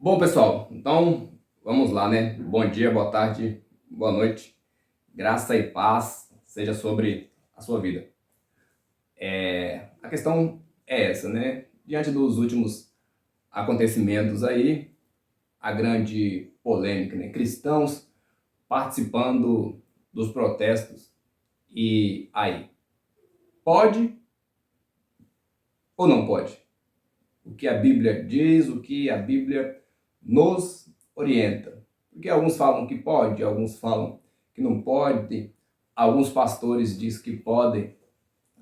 Bom, pessoal, então vamos lá, né? Bom dia, boa tarde, boa noite. Graça e paz seja sobre a sua vida. A questão é essa, né? Diante dos últimos acontecimentos aí, a grande polêmica, né? Cristãos participando dos protestos. E aí, pode ou não pode? O que a Bíblia diz, o que a Bíblia nos orienta. Porque alguns falam que pode, alguns falam que não pode, alguns pastores dizem que podem,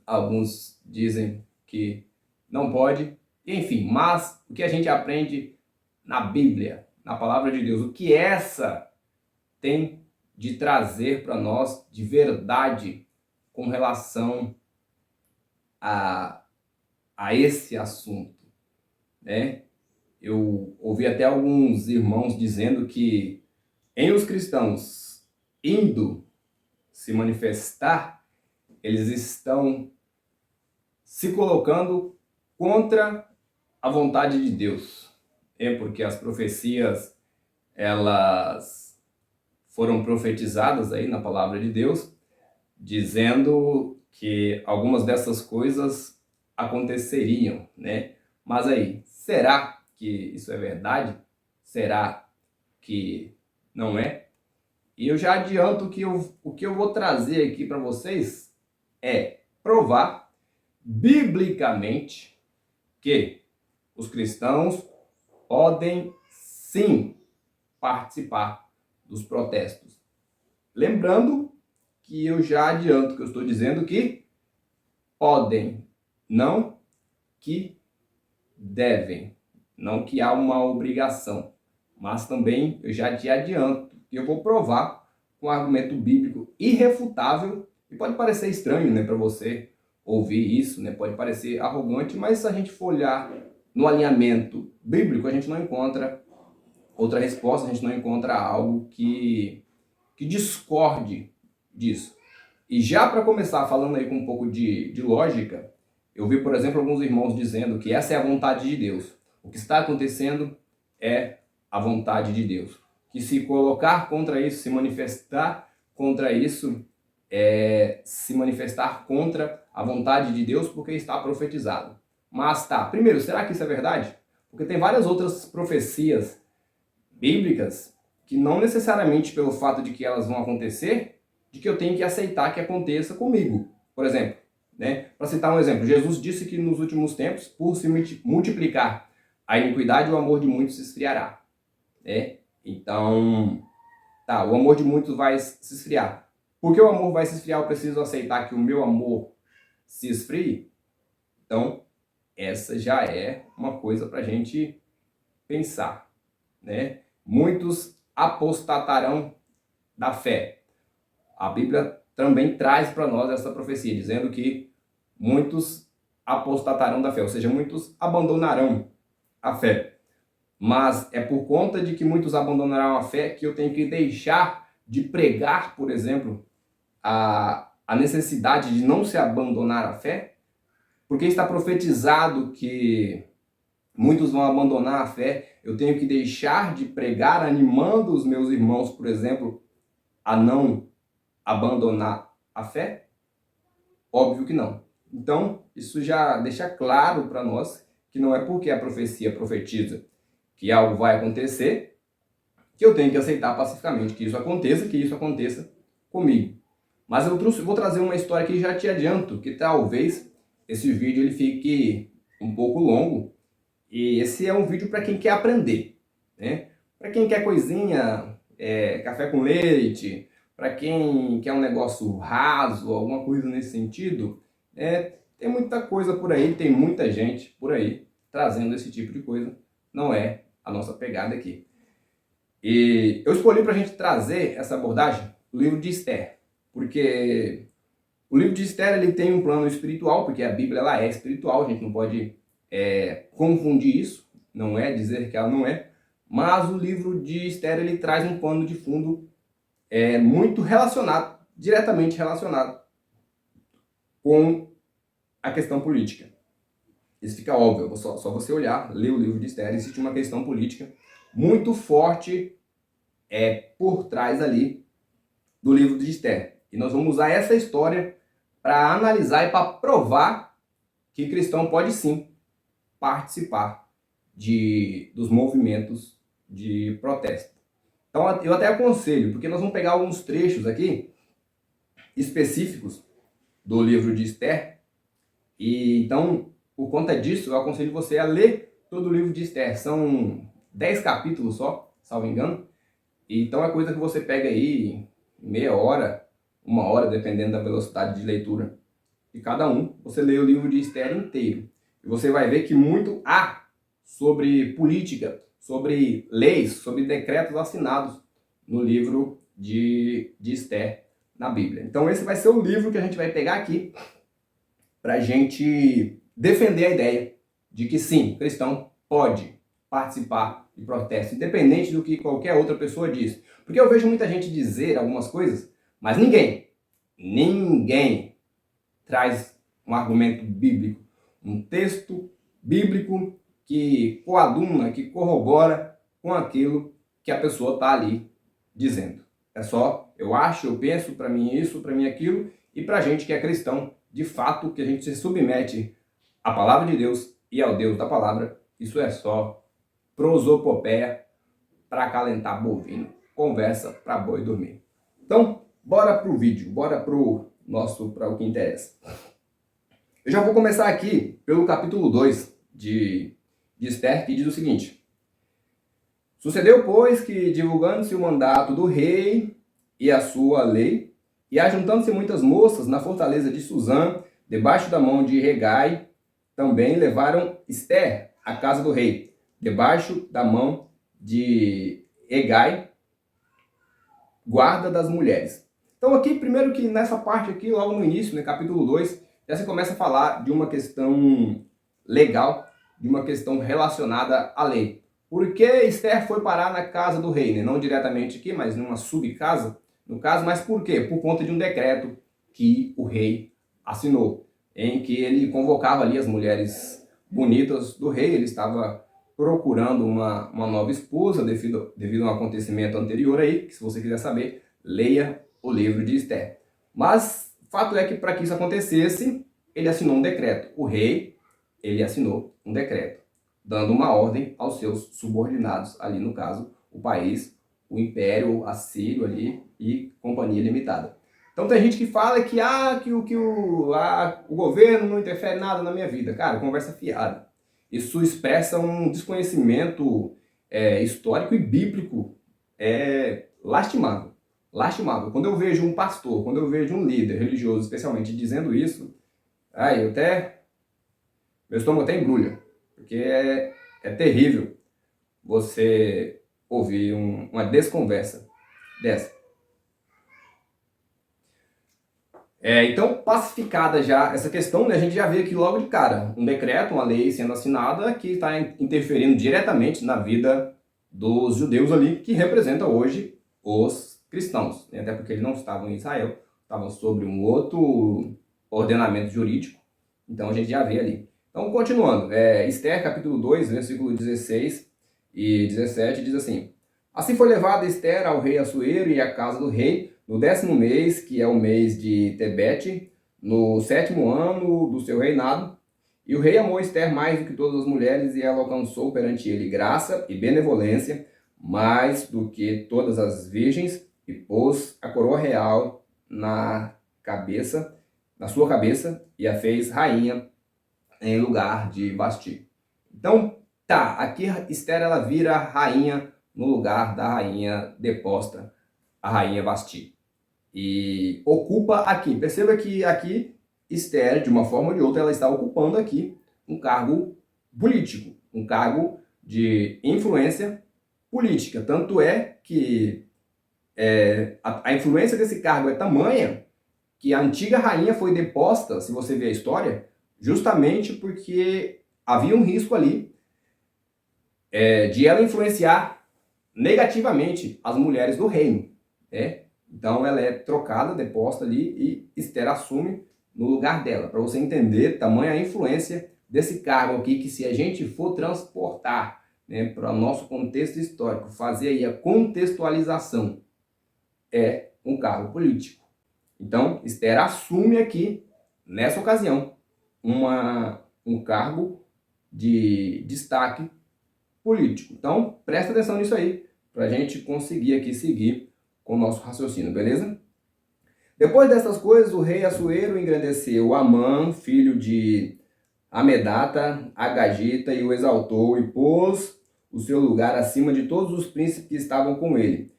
alguns dizem que não pode. Enfim, mas o que a gente aprende na Bíblia, na palavra de Deus, o que essa tem de trazer para nós de verdade com relação a, a esse assunto, né? Eu ouvi até alguns irmãos dizendo que em os cristãos indo se manifestar, eles estão se colocando contra a vontade de Deus. Porque as profecias, elas foram profetizadas aí na palavra de Deus, dizendo que algumas dessas coisas aconteceriam, né? Mas aí, será que isso é verdade? Será que não é? E eu já adianto que o que eu vou trazer aqui para vocês é provar biblicamente que os cristãos podem sim participar dos protestos. Lembrando que eu já adianto que eu estou dizendo que podem, não que devem, não que há uma obrigação, mas também eu já te adianto que eu vou provar com um argumento bíblico irrefutável, e pode parecer estranho, né, para você ouvir isso, né, pode parecer arrogante, mas se a gente for olhar no alinhamento bíblico, a gente não encontra outra resposta, a gente não encontra algo que discorde disso. E já para começar falando aí com um pouco de lógica, eu vi, por exemplo, alguns irmãos dizendo que essa é a vontade de Deus. O que está acontecendo é a vontade de Deus. Que se colocar contra isso, se manifestar contra isso, é se manifestar contra a vontade de Deus porque está profetizado. Mas tá, primeiro, será que isso é verdade? Porque tem várias outras profecias bíblicas que não necessariamente pelo fato de que elas vão acontecer, de que eu tenho que aceitar que aconteça comigo. Por exemplo, né? Para citar um exemplo, Jesus disse que nos últimos tempos, por se multiplicar a iniquidade, o amor de muitos se esfriará. Né? Então, tá, o amor de muitos vai se esfriar. Porque o amor vai se esfriar, eu preciso aceitar que o meu amor se esfrie? Então, essa já é uma coisa para a gente pensar, né? Muitos apostatarão da fé. A Bíblia também traz para nós essa profecia, dizendo que muitos apostatarão da fé, ou seja, muitos abandonarão a fé. Mas é por conta de que muitos abandonarão a fé que eu tenho que deixar de pregar, por exemplo, a necessidade de não se abandonar a fé, porque está profetizado que muitos vão abandonar a fé. Eu tenho que deixar de pregar animando os meus irmãos, por exemplo, a não abandonar a fé? Óbvio que não. Então, isso já deixa claro para nós que não é porque a profecia profetiza que algo vai acontecer que eu tenho que aceitar pacificamente que isso aconteça comigo. Mas eu vou trazer uma história que já te adianto que talvez esse vídeo ele fique um pouco longo, e esse é um vídeo para quem quer aprender, né? Para quem quer coisinha, café com leite, para quem quer um negócio raso, alguma coisa nesse sentido, tem muita coisa por aí, tem muita gente por aí trazendo esse tipo de coisa. Não é a nossa pegada aqui. E eu escolhi para a gente trazer essa abordagem o livro de Esther, porque o livro de Esther ele tem um plano espiritual, porque a Bíblia ela é espiritual, a gente não pode confundir isso, não é dizer que ela não é, mas o livro de Esther ele traz um pano de fundo muito relacionado, diretamente relacionado com a questão política. Isso fica óbvio, só você olhar, ler o livro de Esther, existe uma questão política muito forte por trás ali do livro de Esther. E nós vamos usar essa história para analisar e para provar que cristão pode sim participar dos movimentos de protesto. Então eu até aconselho, porque nós vamos pegar alguns trechos aqui específicos do livro de Esther, e então, por conta disso, eu aconselho você a ler todo o livro de Esther. São 10 capítulos só, salvo engano. Então é coisa que você pega aí meia hora, uma hora, dependendo da velocidade de leitura de cada um. Você lê o livro de Esther inteiro. E você vai ver que muito há sobre política, sobre leis, sobre decretos assinados no livro de Esther na Bíblia. Então esse vai ser o livro que a gente vai pegar aqui para a gente defender a ideia de que sim, cristão pode participar de protesto, independente do que qualquer outra pessoa diz. Porque eu vejo muita gente dizer algumas coisas, mas ninguém traz um argumento bíblico, um texto bíblico que coaduna, que corrobora com aquilo que a pessoa está ali dizendo. É só eu acho, eu penso, para mim isso, para mim aquilo, e para a gente que é cristão, de fato, que a gente se submete à palavra de Deus e ao Deus da palavra, isso é só prosopopeia para acalentar bovino, conversa para boi dormir. Então, bora pro vídeo, bora para o que interessa. Eu já vou começar aqui pelo capítulo 2 de Esther, que diz o seguinte: sucedeu, pois, que divulgando-se o mandato do rei e a sua lei, e ajuntando-se muitas moças na fortaleza de Suzã, debaixo da mão de Hegai, também levaram Esther à casa do rei, debaixo da mão de Hegai, guarda das mulheres. Então aqui, primeiro que nessa parte aqui, logo no início, no capítulo 2, já se começa a falar de uma questão legal, de uma questão relacionada à lei. Por que Esther foi parar na casa do rei, né? Não diretamente aqui, mas numa subcasa, no caso, mas por quê? Por conta de um decreto que o rei assinou, em que ele convocava ali as mulheres bonitas do rei. Ele estava procurando uma nova esposa devido a um acontecimento anterior aí, que se você quiser saber, leia o livro de Esther. Mas o fato é que para que isso acontecesse, ele assinou um decreto. O rei, ele assinou um decreto, dando uma ordem aos seus subordinados, ali no caso, o país, o Império Assírio ali e Companhia Limitada. Então tem gente que fala que o governo não interfere nada na minha vida. Cara, conversa fiada. Isso expressa um desconhecimento histórico e bíblico lastimável. Lastimável. Quando eu vejo um pastor, quando eu vejo um líder religioso, especialmente, dizendo isso, meu estômago até embrulha. Porque é terrível você ouvir uma desconversa dessa. Então, pacificada já essa questão, né, a gente já vê aqui logo de cara um decreto, uma lei sendo assinada que está interferindo diretamente na vida dos judeus ali, que representam hoje os cristãos, né? Até porque eles não estavam em Israel, estavam sobre um outro ordenamento jurídico. Então a gente já vê ali. Então, continuando, Esther capítulo 2, versículo 16 e 17, diz assim: assim foi levada Esther ao rei Assuero e à casa do rei, no 10º mês, que é o mês de Tebete, no 7º ano do seu reinado. E o rei amou Esther mais do que todas as mulheres, e ela alcançou perante ele graça e benevolência, mais do que todas as virgens, e pôs a coroa real na sua cabeça, e a fez rainha em lugar de Vasti. Então, aqui Esther ela vira rainha no lugar da rainha deposta, a rainha Vasti. E ocupa aqui, perceba que aqui Esther, de uma forma ou de outra, ela está ocupando aqui um cargo político, um cargo de influência política. Tanto é que a influência desse cargo é tamanha que a antiga rainha foi deposta, se você ver a história, justamente porque havia um risco ali de ela influenciar negativamente as mulheres do reino, né? Então ela é trocada, deposta ali, e Esther assume no lugar dela, para você entender tamanha influência desse cargo aqui, que se a gente for transportar né, para o nosso contexto histórico, fazer aí a contextualização, é um cargo político. Então, Esther assume aqui, nessa ocasião, um cargo de destaque político. Então, presta atenção nisso aí, para a gente conseguir aqui seguir com o nosso raciocínio, beleza? Depois dessas coisas, o rei Assuero engrandeceu Amã, filho de Amedata, Agagita, e o exaltou e pôs o seu lugar acima de todos os príncipes que estavam com ele.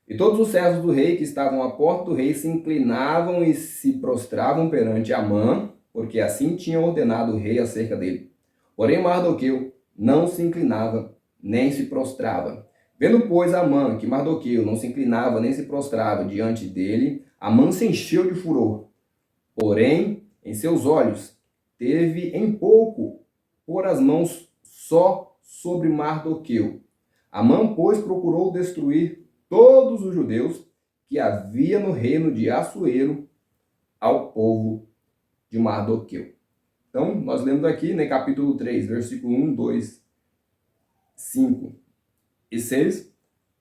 E todos os servos do rei que estavam à porta do rei se inclinavam e se prostravam perante Amã, porque assim tinha ordenado o rei acerca dele. Porém Mardoqueu não se inclinava, nem se prostrava. Vendo, pois, Amã que Mardoqueu não se inclinava nem se prostrava diante dele, Amã se encheu de furor. Porém, em seus olhos, teve em pouco pôr as mãos só sobre Mardoqueu. Amã, pois, procurou destruir todos os judeus que havia no reino de Assuero ao povo de Mardoqueu. Então, nós lemos aqui, né, capítulo 3, versículo 1, 2, 5 e 6,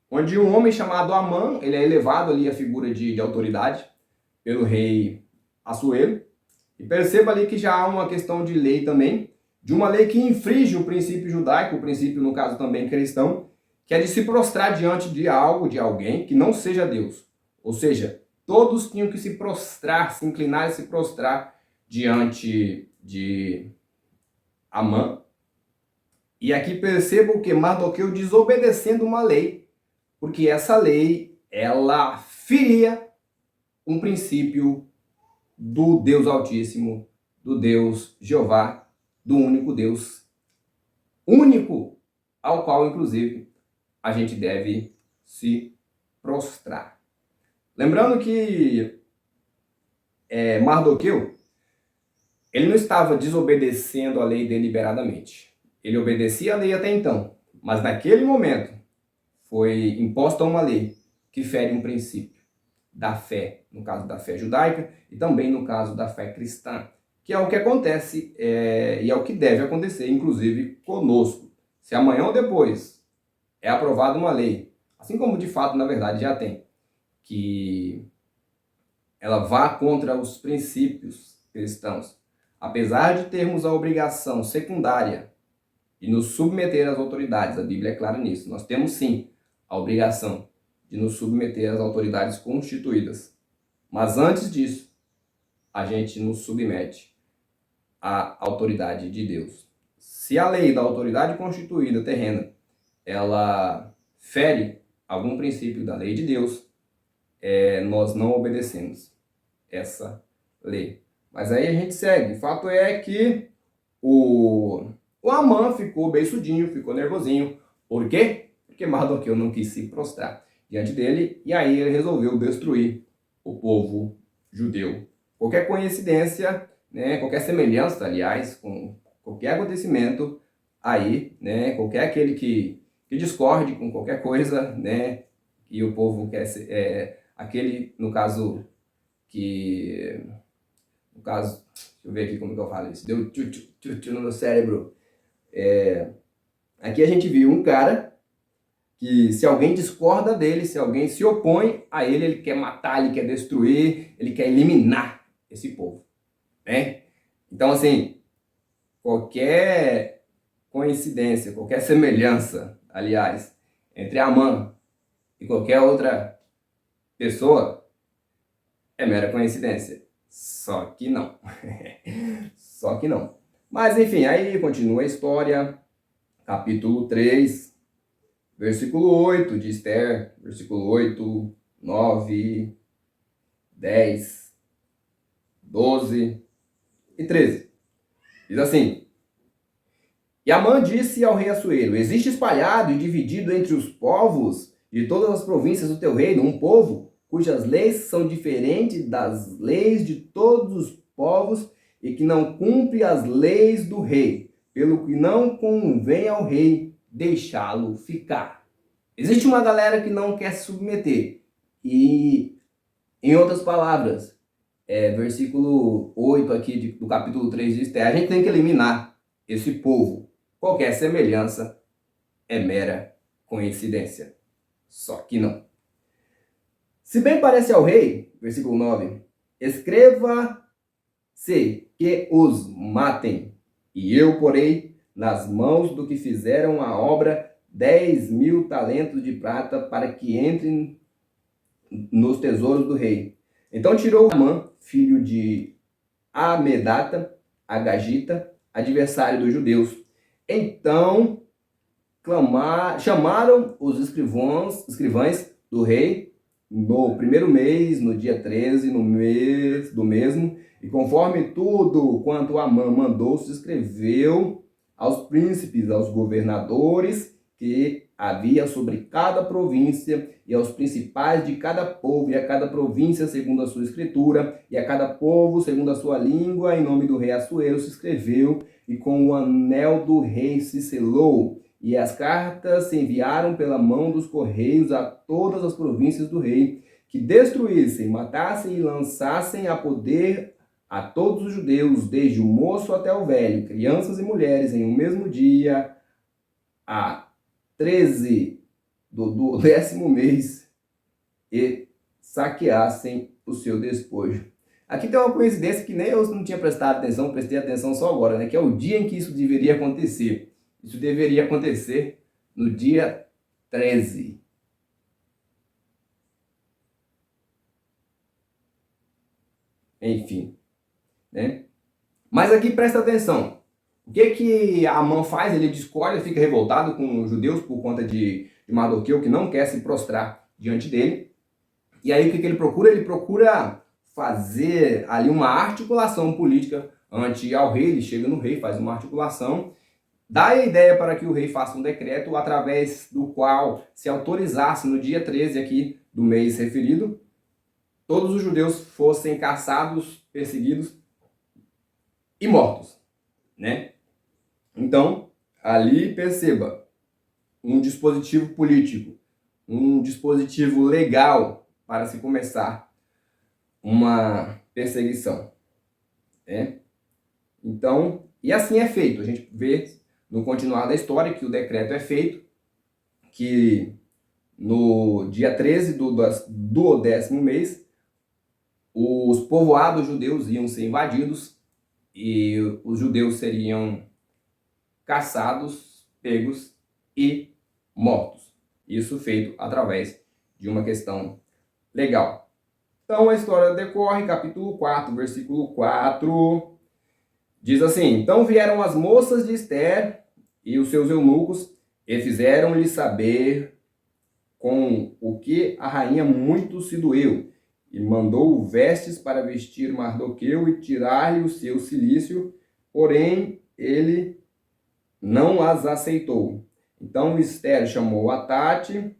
onde um homem chamado Amã, ele é elevado ali a figura de autoridade pelo rei Assuero. E perceba ali que já há uma questão de lei também, de uma lei que infringe o princípio judaico, o princípio, no caso, também cristão, que é de se prostrar diante de algo, de alguém que não seja Deus. Ou seja, todos tinham que se prostrar, se inclinar e se prostrar diante de Amã. E aqui perceba o que? Mardoqueu desobedecendo uma lei, porque essa lei, ela feria um princípio do Deus Altíssimo, do Deus Jeová, do único Deus, único, ao qual, inclusive, a gente deve se prostrar. Lembrando que Mardoqueu, ele não estava desobedecendo a lei deliberadamente. Ele obedecia a lei até então, mas naquele momento foi imposta uma lei que fere um princípio da fé, no caso da fé judaica e também no caso da fé cristã, que é o que acontece e é o que deve acontecer, inclusive conosco. Se amanhã ou depois é aprovada uma lei, assim como de fato, na verdade, já tem, que ela vá contra os princípios cristãos, apesar de termos a obrigação secundária de nos submeter às autoridades, a Bíblia é clara nisso, nós temos sim a obrigação de nos submeter às autoridades constituídas, mas antes disso, a gente nos submete à autoridade de Deus. Se a lei da autoridade constituída terrena ela fere algum princípio da lei de Deus, nós não obedecemos essa lei. Mas aí a gente segue. O fato é que o Amã ficou beiçudinho, ficou nervosinho. Por quê? Porque Mardoqueu não quis se prostrar diante dele, e aí ele resolveu destruir o povo judeu. Qualquer coincidência, né, qualquer semelhança, aliás, com qualquer acontecimento, aí, né, qualquer aquele que discorde com qualquer coisa, né, e o povo quer ser, aquele, no caso, deixa eu ver aqui como que eu falo isso, deu tchu no meu cérebro. Aqui a gente viu um cara que se alguém discorda dele, se alguém se opõe a ele, ele quer matar, ele quer destruir, ele quer eliminar esse povo, né? Então, assim, qualquer coincidência, qualquer semelhança, aliás, entre Amã e qualquer outra pessoa é mera coincidência. Só que não. Só que não. Mas, enfim, aí continua a história, capítulo 3, versículo 8 de Esther, versículo 8, 9, 10, 12 e 13. Diz assim: E Amã disse ao rei Assuero: Existe espalhado e dividido entre os povos de todas as províncias do teu reino um povo cujas leis são diferentes das leis de todos os povos e que não cumpre as leis do rei, pelo que não convém ao rei deixá-lo ficar. Existe uma galera que não quer se submeter. E, em outras palavras, versículo 8 aqui do capítulo 3 de Esther, a gente tem que eliminar esse povo. Qualquer semelhança é mera coincidência. Só que não. Se bem parece ao rei, versículo 9, escreva-se que os matem, e eu porei nas mãos do que fizeram a obra 10.000 talentos de prata para que entrem nos tesouros do rei. Então tirou Amã, filho de Amedata, Agagita, adversário dos judeus. Então chamaram os escrivães do rei no primeiro mês, no dia 13, no mês do mesmo, e conforme tudo quanto Amã mandou, se escreveu aos príncipes, aos governadores que havia sobre cada província, e aos principais de cada povo, e a cada província segundo a sua escritura, e a cada povo segundo a sua língua, em nome do rei Assuero se escreveu, e com o anel do rei se selou. E as cartas se enviaram pela mão dos correios a todas as províncias do rei, que destruíssem, matassem e lançassem a poder a todos os judeus, desde o moço até o velho, crianças e mulheres, em um mesmo dia, a 13 do 10º mês, e saqueassem o seu despojo. Aqui tem uma coincidência que nem eu não tinha prestado atenção, prestei atenção só agora, né? Que é o dia em que isso deveria acontecer. Isso deveria acontecer no dia 13. Enfim, né? Mas aqui presta atenção. O que Amã faz? Ele discorda, fica revoltado com os judeus por conta de Mardoqueu, que não quer se prostrar diante dele. E aí o que ele procura? Ele procura fazer ali uma articulação política ante ao rei. Ele chega no rei, faz uma articulação, dá a ideia para que o rei faça um decreto através do qual se autorizasse no dia 13 aqui do mês referido, todos os judeus fossem caçados, perseguidos e mortos, né? Então, ali perceba, um dispositivo político, um dispositivo legal para se começar uma perseguição, né? Então, e assim é feito. A gente vê no continuar da história que o decreto é feito, que no dia 13 do 10º mês, os povoados judeus iam ser invadidos e os judeus seriam caçados, pegos e mortos. Isso feito através de uma questão legal. Então a história decorre, capítulo 4, versículo 4, diz assim: então vieram as moças de Ester e os seus eunucos e fizeram-lhe saber com o que a rainha muito se doeu, e mandou vestes para vestir Mardoqueu e tirar-lhe o seu cilício, porém ele não as aceitou. Então Ester chamou Atate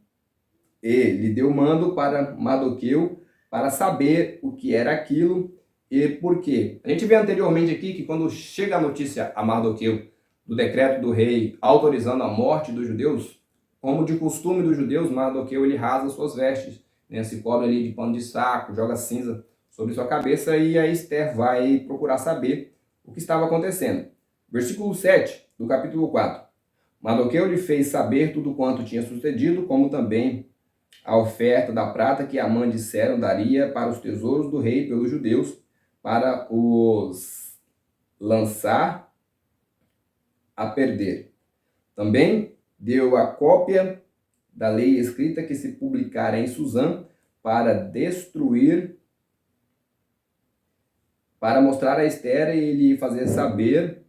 e lhe deu mando para Mardoqueu para saber o que era aquilo e por quê. A gente vê anteriormente aqui que quando chega a notícia a Mardoqueu do decreto do rei autorizando a morte dos judeus, como de costume dos judeus, Mardoqueu ele rasga suas vestes, né? Se cobre ali de pano de saco, joga cinza sobre sua cabeça, e a Ester vai procurar saber o que estava acontecendo. Versículo 7 do capítulo 4. Mardoqueu lhe fez saber tudo quanto tinha sucedido, como também a oferta da prata que Amã disseram daria para os tesouros do rei pelos judeus, para os lançar a perder. Também deu a cópia da lei escrita que se publicara em Suzã para destruir, para mostrar a Ester e lhe fazer saber,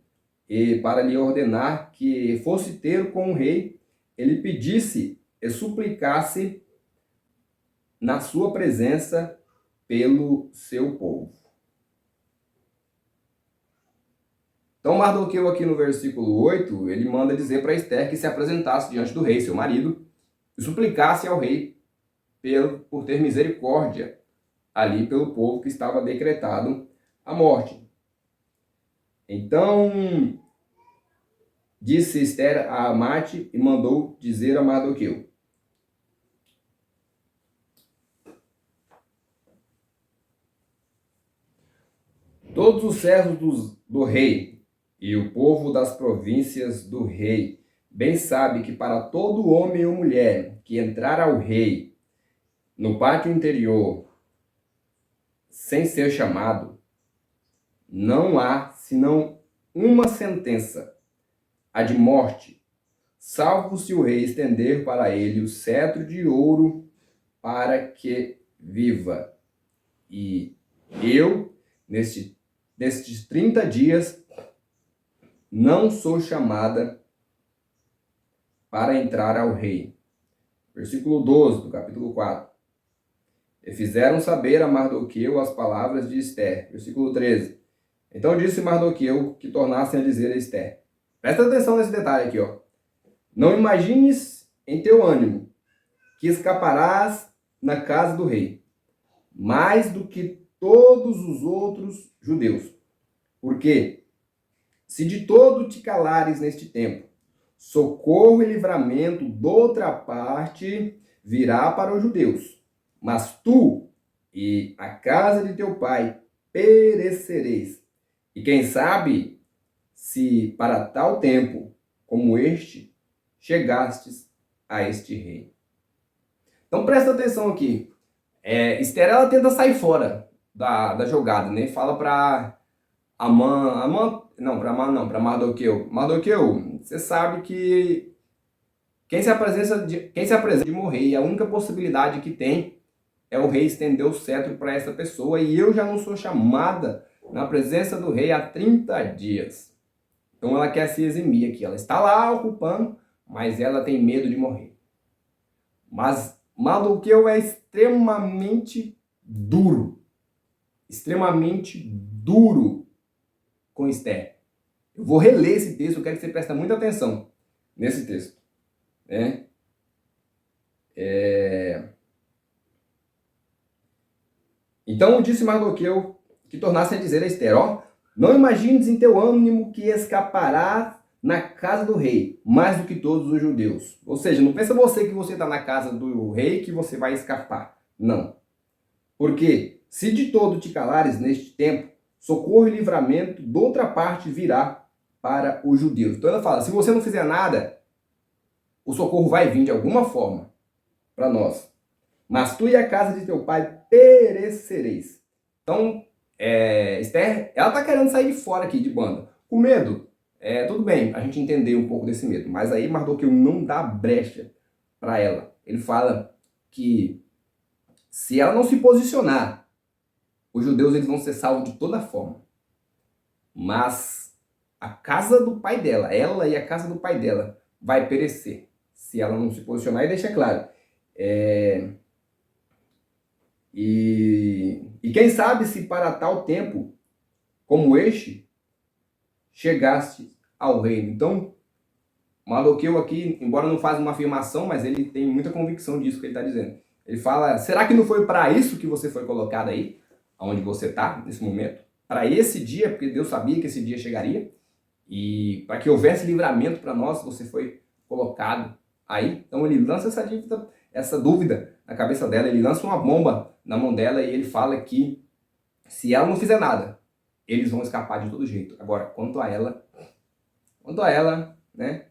e para lhe ordenar que fosse ter com o rei, ele pedisse e suplicasse na sua presença pelo seu povo. Então Mardoqueu aqui no versículo 8, ele manda dizer para Ester que se apresentasse diante do rei, seu marido, e suplicasse ao rei por ter misericórdia ali pelo povo que estava decretado a morte. Então disse Ester a Amate e mandou dizer a Mardoqueu: todos os servos do rei e o povo das províncias do rei bem sabe que para todo homem ou mulher que entrar ao rei no pátio interior sem ser chamado, não há senão uma sentença, a de morte, salvo se o rei estender para ele o cetro de ouro para que viva. E eu, nestes 30 dias, não sou chamada para entrar ao rei. Versículo 12 do capítulo 4. E fizeram saber a Mardoqueu as palavras de Ester. Versículo 13. Então disse Mardoqueu que tornassem a dizer a Ester. Presta atenção nesse detalhe aqui, ó. Não imagines em teu ânimo que escaparás na casa do rei, mais do que todos os outros judeus. Porque se de todo te calares neste tempo, socorro e livramento doutra parte virá para os judeus. Mas tu e a casa de teu pai perecereis. E quem sabe se para tal tempo como este chegastes a este rei. Então presta atenção aqui. Ester, ela tenta sair fora da jogada, né? Fala para para Mardoqueu. Mardoqueu, você sabe que quem se apresenta de morrer, e a única possibilidade que tem é o rei estender o cetro para essa pessoa, e eu já não sou chamada na presença do rei há 30 dias. Então ela quer se eximir aqui. Ela está lá ocupando, mas ela tem medo de morrer. Mas Mardoqueu é extremamente duro com Ester. Eu vou reler esse texto, eu quero que você preste muita atenção nesse texto. Né? Então disse Mardoqueu que tornasse a dizer a Ester, não imagines em teu ânimo que escaparás na casa do rei, mais do que todos os judeus. Ou seja, não pensa você que você está na casa do rei que você vai escapar. Não. Porque se de todo te calares neste tempo, socorro e livramento de outra parte virá para os judeus. Então ela fala, se você não fizer nada, o socorro vai vir de alguma forma para nós. Mas tu e a casa de teu pai perecereis. Então, Ester, ela está querendo sair de fora aqui de banda. Com medo, tudo bem, a gente entender um pouco desse medo. Mas aí Mardoqueu não dá brecha para ela. Ele fala que se ela não se posicionar, os judeus eles vão ser salvos de toda forma. Mas a casa do pai dela, ela e a casa do pai dela, vai perecer. Se ela não se posicionar e deixa claro. E quem sabe se para tal tempo como este chegaste ao reino. Então, Mardoqueu aqui, embora não faça uma afirmação, mas ele tem muita convicção disso que ele está dizendo. Ele fala, será que não foi para isso que você foi colocado aí? Onde você está, nesse momento? Para esse dia, porque Deus sabia que esse dia chegaria. E para que houvesse livramento para nós, você foi colocado aí. Então ele lança essa dúvida na cabeça dela. Ele lança uma bomba na mão dela e ele fala que se ela não fizer nada, eles vão escapar de todo jeito. Agora, quanto a ela, né?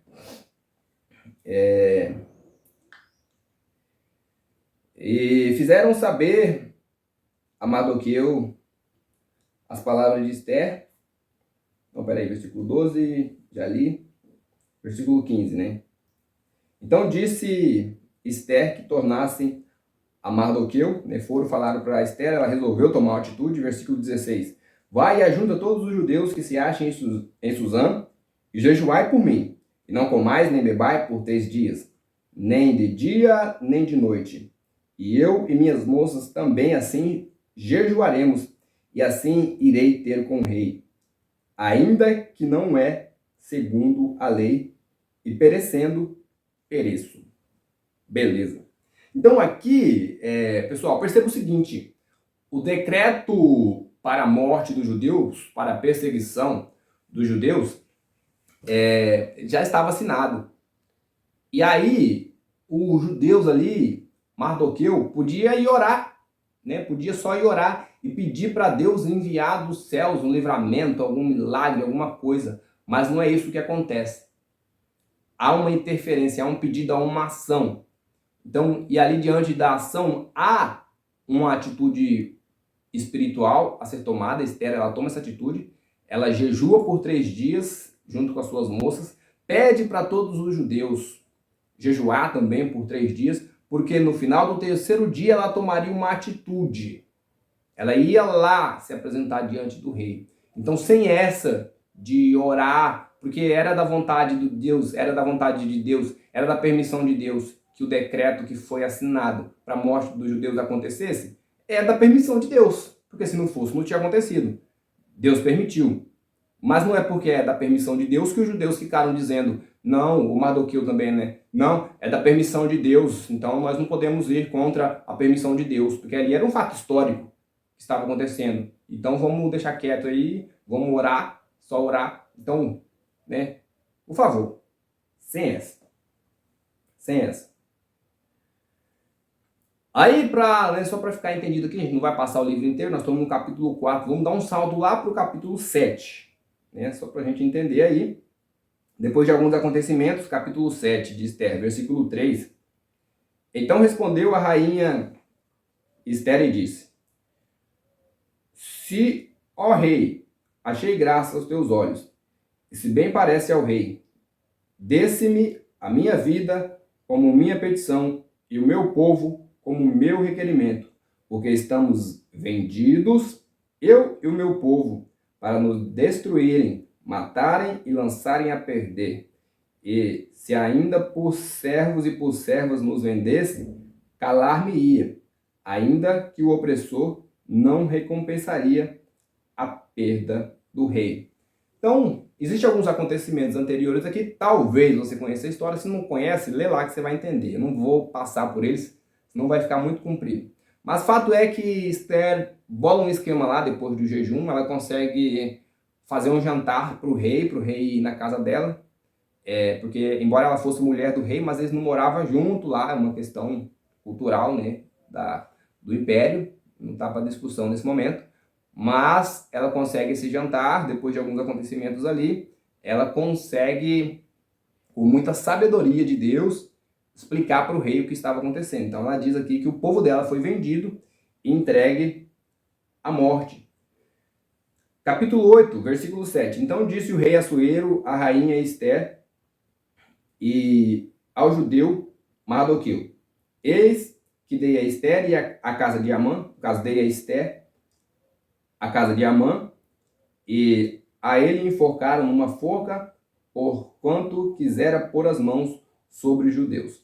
E fizeram saber a Mardoqueu as palavras de Ester. Então, peraí, versículo 12, já li. Versículo 15, né? Então disse Ester que tornassem a Mardoqueu, né? Falaram para Ester, ela resolveu tomar uma atitude. Versículo 16. Vai e ajunta todos os judeus que se achem em Suzã e jejuai por mim. E não comais nem bebais por 3 dias, nem de dia nem de noite. E eu e minhas moças também assim jejuaremos, e assim irei ter com o rei, ainda que não é segundo a lei, e perecendo, pereço. Beleza. Então aqui, pessoal, perceba o seguinte, o decreto para a morte dos judeus, para a perseguição dos judeus, já estava assinado. E aí, os judeus ali, Mardoqueu, podia ir orar, né? Podia só ir orar e pedir para Deus enviar dos céus um livramento, algum milagre, alguma coisa. Mas não é isso que acontece. há uma interferência, há um pedido, há uma ação. Então, e ali diante da ação, há uma atitude espiritual a ser tomada. Esther, ela toma essa atitude, ela jejua por 3 dias, junto com as suas moças, pede para todos os judeus jejuar também por 3 dias, porque no final do 3º dia ela tomaria uma atitude. Ela ia lá se apresentar diante do rei. Então, sem essa de orar, porque era da vontade de Deus, era da vontade de Deus, era da permissão de Deus que o decreto que foi assinado para a morte dos judeus acontecesse, é da permissão de Deus, porque se não fosse, não tinha acontecido. Deus permitiu. Mas não é porque é da permissão de Deus que os judeus ficaram dizendo, não, o Mardoqueu também, né? Não, é da permissão de Deus, então nós não podemos ir contra a permissão de Deus, porque ali era um fato histórico que estava acontecendo. Então vamos deixar quieto aí, vamos orar, só orar. Então, né? Por favor, sem essa. Sem essa. Aí, só para ficar entendido aqui, a gente não vai passar o livro inteiro, nós estamos no capítulo 4, vamos dar um salto lá para o capítulo 7, né? Só para a gente entender aí. Depois de alguns acontecimentos, capítulo 7 de Esther, versículo 3. Então respondeu a rainha Esther e disse: Se, ó rei, achei graça aos teus olhos, e se bem parece ao rei, desse-me a minha vida como minha petição e o meu povo como meu requerimento, porque estamos vendidos, eu e o meu povo, para nos destruírem, matarem e lançarem a perder. E se ainda por servos e por servas nos vendesse, calar-me-ia, ainda que o opressor não recompensaria a perda do rei. Então, existem alguns acontecimentos anteriores aqui, talvez você conheça a história, se não conhece, lê lá que você vai entender. Eu não vou passar por eles, senão vai ficar muito comprido. Mas fato é que Esther bola um esquema lá, depois do jejum, ela consegue fazer um jantar para o rei ir na casa dela, porque embora ela fosse mulher do rei, mas eles não moravam junto lá, é uma questão cultural, né, do império, não está para discussão nesse momento. Mas ela consegue esse jantar, depois de alguns acontecimentos ali, ela consegue, com muita sabedoria de Deus, explicar para o rei o que estava acontecendo. Então ela diz aqui que o povo dela foi vendido e entregue à morte. Capítulo 8, versículo 7. Então disse o rei Assuero à rainha Esther e ao judeu Mardoqueu: Eis que dei a Esther e a casa de Amã, no caso dei a Esther, a casa de Amã, e a ele enforcaram numa forca, porquanto quisera pôr as mãos sobre os judeus.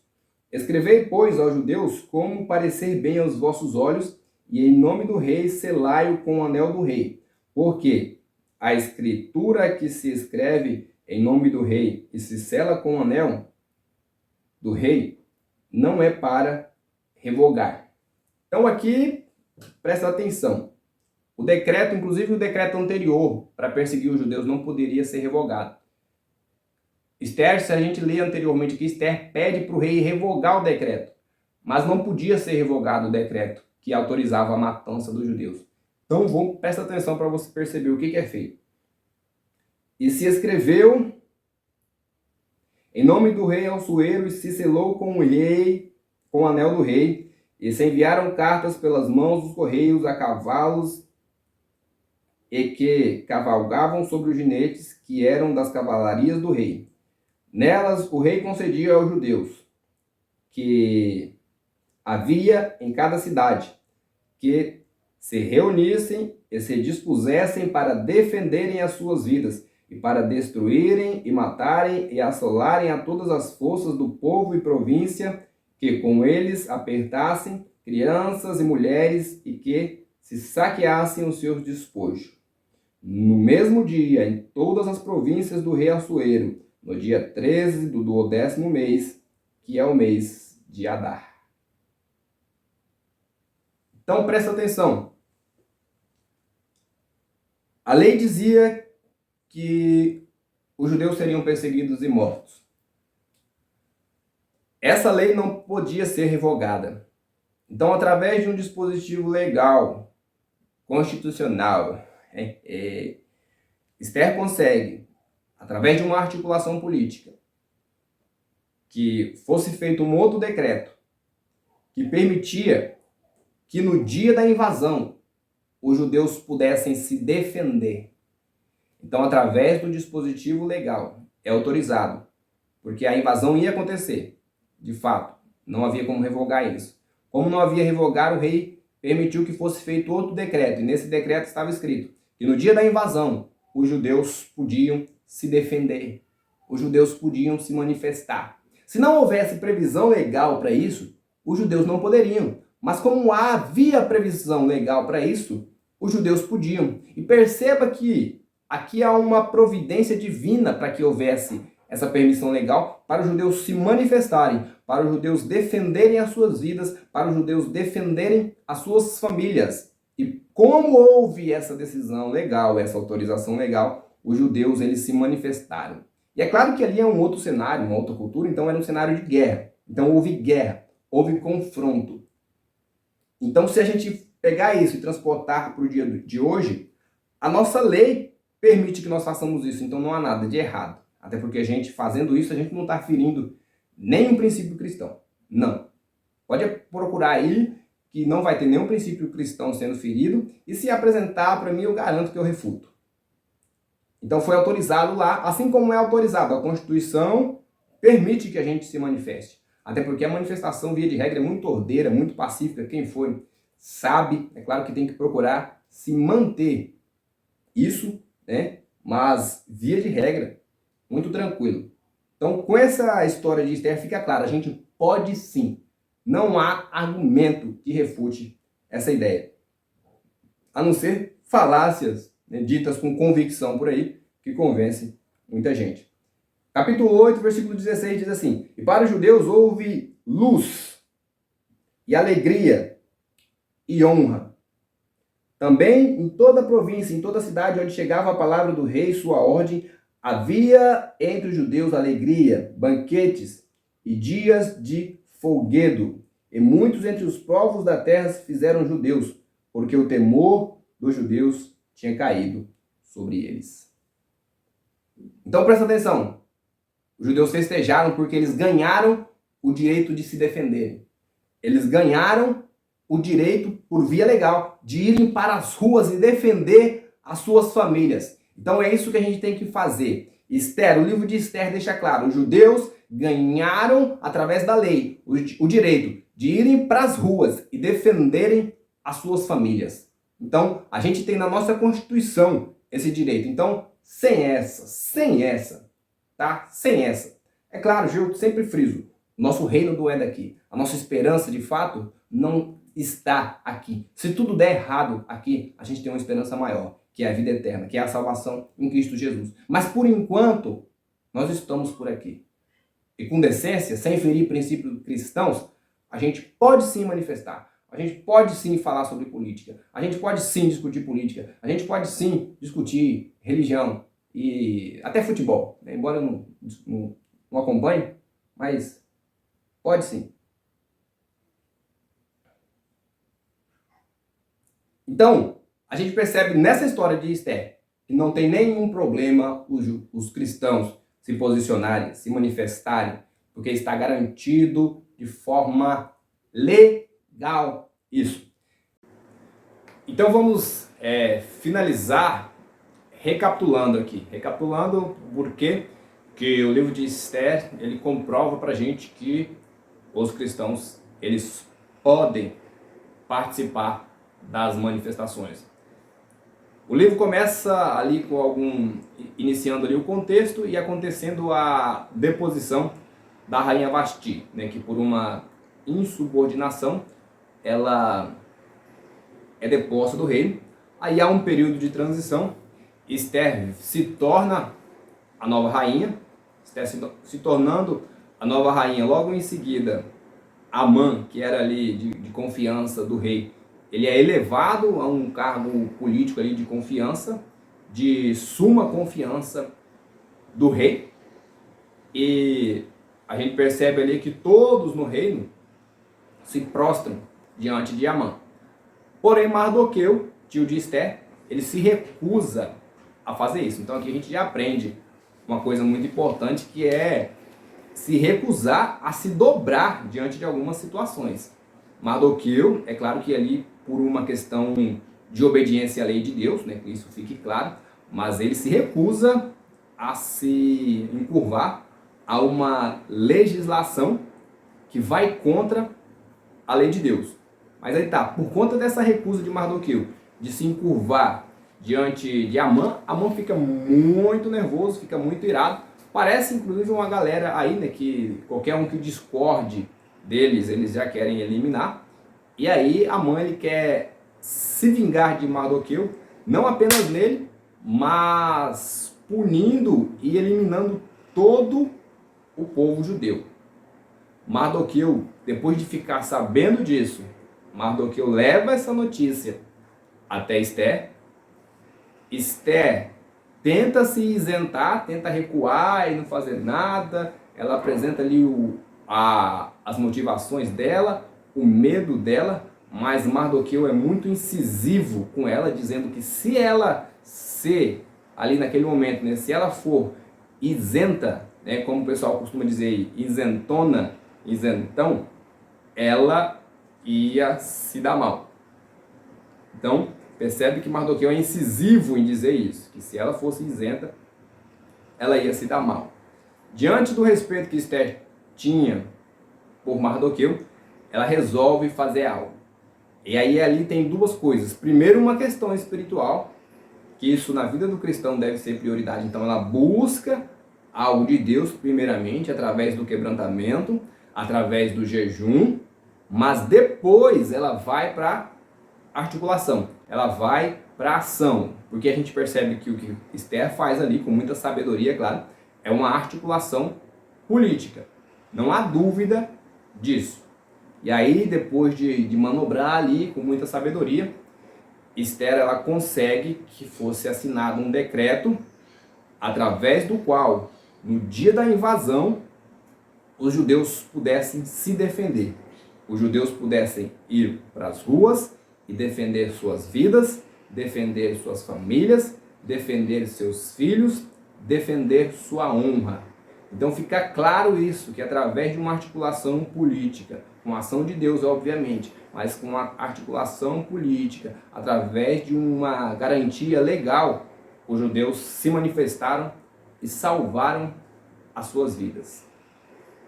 Escrevei, pois, aos judeus como parecer bem aos vossos olhos, e em nome do rei selai-o com o anel do rei, porque a escritura que se escreve em nome do rei e se sela com o anel do rei não é para revogar. Então aqui, presta atenção. O decreto, inclusive o decreto anterior para perseguir os judeus, não poderia ser revogado. Esther, se a gente lê anteriormente que Esther pede para o rei revogar o decreto, mas não podia ser revogado o decreto que autorizava a matança dos judeus. Então, presta atenção para você perceber o que é feito. E se escreveu em nome do rei Assuero e se selou com o rei, com o anel do rei, e se enviaram cartas pelas mãos dos correios a cavalos e que cavalgavam sobre os jinetes que eram das cavalarias do rei. Nelas o rei concedia aos judeus que havia em cada cidade que se reunissem e se dispusessem para defenderem as suas vidas e para destruírem e matarem e assolarem a todas as forças do povo e província, que com eles apertassem crianças e mulheres e que se saqueassem os seus despojos. No mesmo dia, em todas as províncias do rei Assuero, no dia 13 do 10º mês, que é o mês de Adar. Então, presta atenção. A lei dizia que os judeus seriam perseguidos e mortos. Essa lei não podia ser revogada. Então, através de um dispositivo legal, constitucional, Esther consegue, através de uma articulação política, que fosse feito um outro decreto que permitia que no dia da invasão os judeus pudessem se defender. Então, através do dispositivo legal, é autorizado, porque a invasão ia acontecer, de fato, não havia como revogar isso. Como não havia revogar, o rei permitiu que fosse feito outro decreto, e nesse decreto estava escrito que no dia da invasão os judeus podiam se defender, os judeus podiam se manifestar. Se não houvesse previsão legal para isso, os judeus não poderiam. Mas como havia previsão legal para isso, os judeus podiam. E perceba que aqui há uma providência divina para que houvesse essa permissão legal para os judeus se manifestarem, para os judeus defenderem as suas vidas, para os judeus defenderem as suas famílias. E como houve essa decisão legal, essa autorização legal, os judeus eles se manifestaram. E é claro que ali é um outro cenário, uma outra cultura, então era um cenário de guerra. Então houve guerra, houve confronto. Então se a gente pegar isso e transportar para o dia de hoje, a nossa lei permite que nós façamos isso, então não há nada de errado. Até porque a gente fazendo isso, a gente não está ferindo nenhum princípio cristão. Não. Pode procurar aí que não vai ter nenhum princípio cristão sendo ferido, e se apresentar para mim, eu garanto que eu refuto. Então foi autorizado lá, assim como é autorizado. A Constituição permite que a gente se manifeste. Até porque a manifestação, via de regra, é muito ordeira, muito pacífica. Quem foi sabe, é claro que tem que procurar se manter isso, né? Mas, via de regra, muito tranquilo. Então, com essa história de Esther, fica claro, a gente pode sim. Não há argumento que refute essa ideia. A não ser falácias, né, ditas com convicção por aí, que convencem muita gente. Capítulo 8, versículo 16 diz assim: E para os judeus houve luz e alegria e honra. Também em toda a província, em toda a cidade onde chegava a palavra do rei, sua ordem, havia entre os judeus alegria, banquetes e dias de folguedo. E muitos entre os povos da terra se fizeram judeus, porque o temor dos judeus tinha caído sobre eles. Então presta atenção. Os judeus festejaram porque eles ganharam o direito de se defenderem. Eles ganharam o direito, por via legal, de irem para as ruas e defender as suas famílias. Então é isso que a gente tem que fazer. Esther, o livro de Esther deixa claro, os judeus ganharam, através da lei, o direito de irem para as ruas e defenderem as suas famílias. Então, a gente tem na nossa Constituição esse direito. Então, sem essa, tá? Sem essa. É claro, eu sempre friso, nosso reino não é daqui. A nossa esperança, de fato, não está aqui. Se tudo der errado aqui, a gente tem uma esperança maior, que é a vida eterna, que é a salvação em Cristo Jesus. Mas, por enquanto, nós estamos por aqui. E com decência, sem ferir princípios cristãos, a gente pode sim manifestar. A gente pode sim falar sobre política. A gente pode sim discutir política. A gente pode sim discutir religião e até futebol, né? Embora eu não acompanhe, mas pode sim. Então, a gente percebe nessa história de Esther que não tem nenhum problema os cristãos se posicionarem, se manifestarem, porque está garantido de forma legal isso. Então vamos finalizar recapitulando aqui. Recapitulando porque que o livro de Esther, ele comprova pra gente que os cristãos, eles podem participar das manifestações. O livro começa ali iniciando ali o contexto e acontecendo a deposição da rainha Vasti, né, que por uma insubordinação ela é deposta do reino. Aí há um período de transição. Esther se torna a nova rainha. Esther se tornando a nova rainha. Logo em seguida, Amã, que era ali de confiança do rei, ele é elevado a um cargo político ali de confiança, de suma confiança do rei. E a gente percebe ali que todos no reino se prostram diante de Amã. Porém, Mardoqueu, tio de Esther, ele se recusa a fazer isso. Então aqui a gente já aprende uma coisa muito importante, que é se recusar a se dobrar diante de algumas situações. Mardoqueu, é claro que ali por uma questão de obediência à lei de Deus, né, que isso fique claro, mas ele se recusa a se encurvar a uma legislação que vai contra a lei de Deus. Mas aí tá, por conta dessa recusa de Mardoqueu de se encurvar diante de Amã, Amã fica muito nervoso, fica muito irado. Parece inclusive uma galera aí, né, que qualquer um que discorde deles, eles já querem eliminar. E aí Amã, ele quer se vingar de Mardoqueu, não apenas nele, mas punindo e eliminando todo o povo judeu. Mardoqueu, depois de ficar sabendo disso, Mardoqueu leva essa notícia até Esther. Esther tenta se isentar, tenta recuar e não fazer nada. Ela apresenta ali as motivações dela, o medo dela, mas Mardoqueu é muito incisivo com ela, dizendo que se ela ser, ali naquele momento, né, se ela for isenta, né, como o pessoal costuma dizer, isentona, isentão, ela ia se dar mal. Então, percebe que Mardoqueu é incisivo em dizer isso, que se ela fosse isenta, ela ia se dar mal. Diante do respeito que Esther tinha por Mardoqueu, ela resolve fazer algo. E aí ali tem duas coisas. Primeiro, uma questão espiritual, que isso na vida do cristão deve ser prioridade. Então ela busca algo de Deus primeiramente, através do quebrantamento, através do jejum, mas depois ela vai para articulação, ela vai para ação, porque a gente percebe que o que Esther faz ali, com muita sabedoria, claro, é uma articulação política, não há dúvida disso. E aí, depois de manobrar ali com muita sabedoria, Esther, ela consegue que fosse assinado um decreto através do qual, no dia da invasão, os judeus pudessem se defender. Os judeus pudessem ir para as ruas e defender suas vidas, defender suas famílias, defender seus filhos, defender sua honra. Então fica claro isso, que através de uma articulação política, com a ação de Deus, obviamente, mas com uma articulação política, através de uma garantia legal, os judeus se manifestaram e salvaram as suas vidas.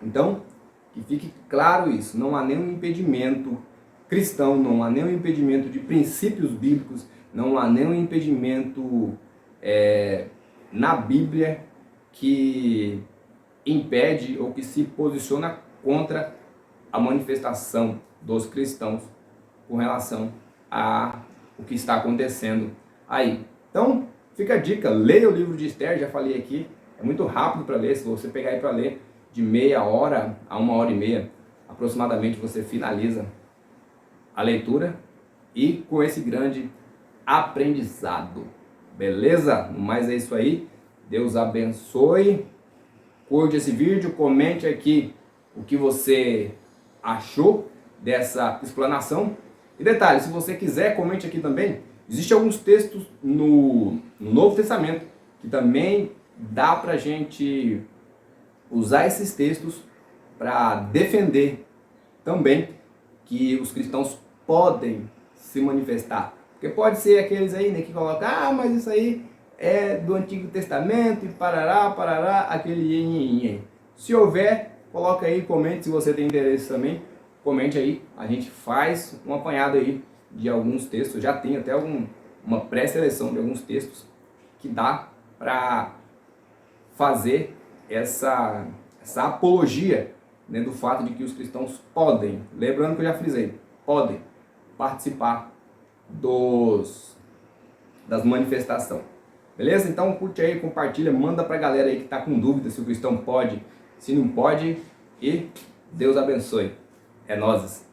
Então, que fique claro isso, não há nenhum impedimento cristão, não há nenhum impedimento de princípios bíblicos, não há nenhum impedimento na Bíblia que impede ou que se posiciona contra a manifestação dos cristãos com relação a o que está acontecendo aí. Então, fica a dica, leia o livro de Esther, já falei aqui, é muito rápido para ler, se você pegar aí para ler de meia hora a 1h30, aproximadamente você finaliza a leitura e com esse grande aprendizado. Beleza? No mais é isso aí. Deus abençoe. Curte esse vídeo, comente aqui o que você achou dessa explanação. E detalhe, se você quiser, comente aqui também. Existem alguns textos no Novo Testamento que também dá pra gente usar esses textos para defender também que os cristãos podem se manifestar. Porque pode ser aqueles aí, né, que colocam, mas isso aí é do Antigo Testamento e parará, aquele nhenhenhen. Se houver, coloca aí, comente se você tem interesse também. Comente aí, a gente faz um apanhado aí de alguns textos. Já tem até uma pré-seleção de alguns textos que dá para fazer essa apologia, né, do fato de que os cristãos podem, lembrando que eu já frisei, podem participar das manifestações. Beleza? Então curte aí, compartilha, manda pra galera aí que tá com dúvida se o cristão pode, se não pode, e Deus abençoe. É nóis.